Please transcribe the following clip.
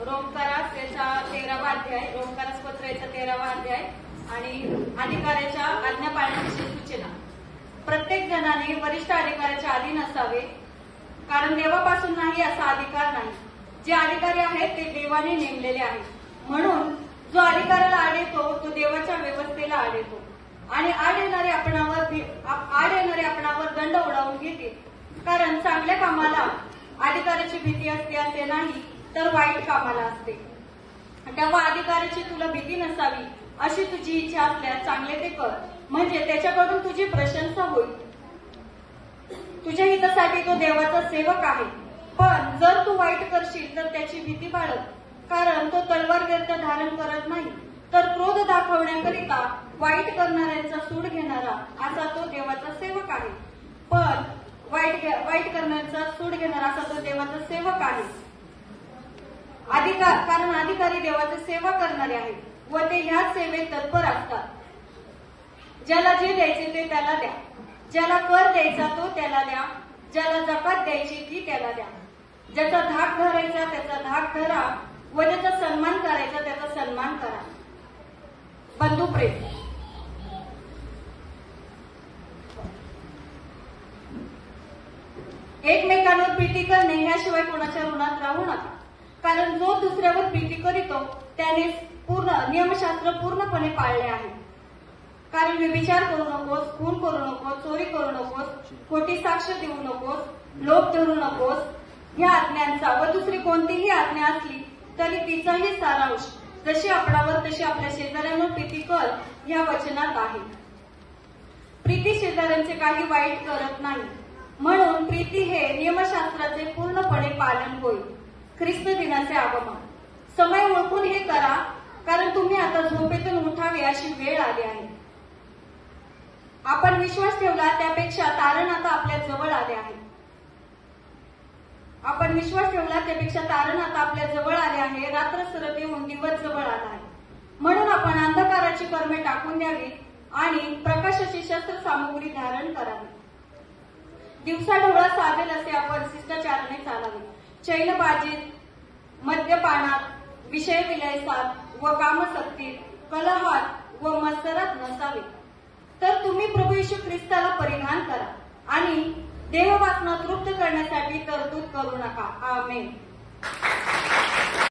रोमकारास याचा 13वा अध्याय, रोमकारास पत्र याचा 13वा अध्याय आणि अधिकाऱ्याच्या आज्ञा पाळण्याची सूचना। प्रत्येक जणाने वरिष्ठ अधिकाऱ्याच्या अधीन असावे, कारण देवापासून नाही असा अधिकार नाही। जे अधिकारी आहेत ते देवाने नेमलेले आहेत, म्हणून जो अधिकाऱ्याला आड येतो तो देवाच्या व्यवस्थेला आड येतो आणि आड येणारे आपणावर दंड उडवून घेते। कारण चांगल्या कामाला अधिकाऱ्याची भीती असते असे नाही, तर वाईट कामाला असते। तेव्हा अधिकाऱ्याची तुला भीती नसावी अशी तुझी इच्छा असल्यास चांगले ते कर, म्हणजे त्याच्याकडून तुझी प्रशंसा होईल। तुझ्या हितासाठी तो देवाचा सेवक आहे। पण जर तू वाईट करशील तर त्याची भीती बाळग, कारण तो तलवार व्यर्थ धारण करत नाही, तर क्रोध दाखवण्याकरिता वाईट करणाऱ्यांचा सूड घेणारा असा तो देवाचा सेवक आहे। पण वाईट करण्याचा सूड घेणारा असा तो देवाचा सेवक आहे। कारण अधिकारी देवाची सेवा करणारे आहेत व ते ह्या सेवेत तत्पर असतात। ज्याला जे द्यायचे ते त्याला द्या, ज्याला कर द्यायचा तो त्याला द्या, ज्याला जकात द्यायची ती त्याला द्या, ज्याचा धाक धरायचा त्याचा धाक धरा व ज्याचा सन्मान करायचा त्याचा सन्मान करा। बंधू प्रेम, एकमेकांवर प्रीती करणे ह्याशिवाय कोणाच्या ऋणात राहू नका, कारण जो दुसऱ्यावर प्रीती करीतो त्याने नियमशास्त्र पूर्णपणे पाळले आहे। कारण व्यभिचार करू नकोस, खून करू नकोस, चोरी करू नकोस, खोटी साक्ष देऊ नकोस, लोभ धरू नकोस ह्या आज्ञांचा व दुसरी कोणतीही आज्ञा असली तरी तिचाही सारांश जशी आपणावर तशी आपल्या शेजाऱ्यांवर प्रीती कर ह्या वचनात आहे। प्रीती शेजाऱ्यांचे काही वाईट करत नाही, म्हणून प्रीती हे नियमशास्त्राचे पूर्णपणे पालन होईल। ख्रिस्त दिनाचे आगमन, समय ओळखून हे करा, कारण तुम्ही आता झोपेतून उठावे अशी वेळ आली आहे। आपण विश्वास ठेवला त्यापेक्षा तारण आता आपल्या जवळ आले आहे। रात्र सरत येऊन दिवस जवळ आला आहे, म्हणून आपण अंधकाराची कर्मे टाकून द्यावी आणि प्रकाशाची शस्त्र सामुग्री धारण करावी। दिवसा ढोळा साधेल असे आपण शिष्टाचाराने चालावे, चैनबाजीत, मद्यपानात, विषय विलासात व कामसक्तीत, कलहात व मत्सरात नसावे, तर तुम्ही प्रभू येशू ख्रिस्ताला परिधान करा आणि देववासना तृप्त करण्यासाठी तरतूद करू नका। आमेन।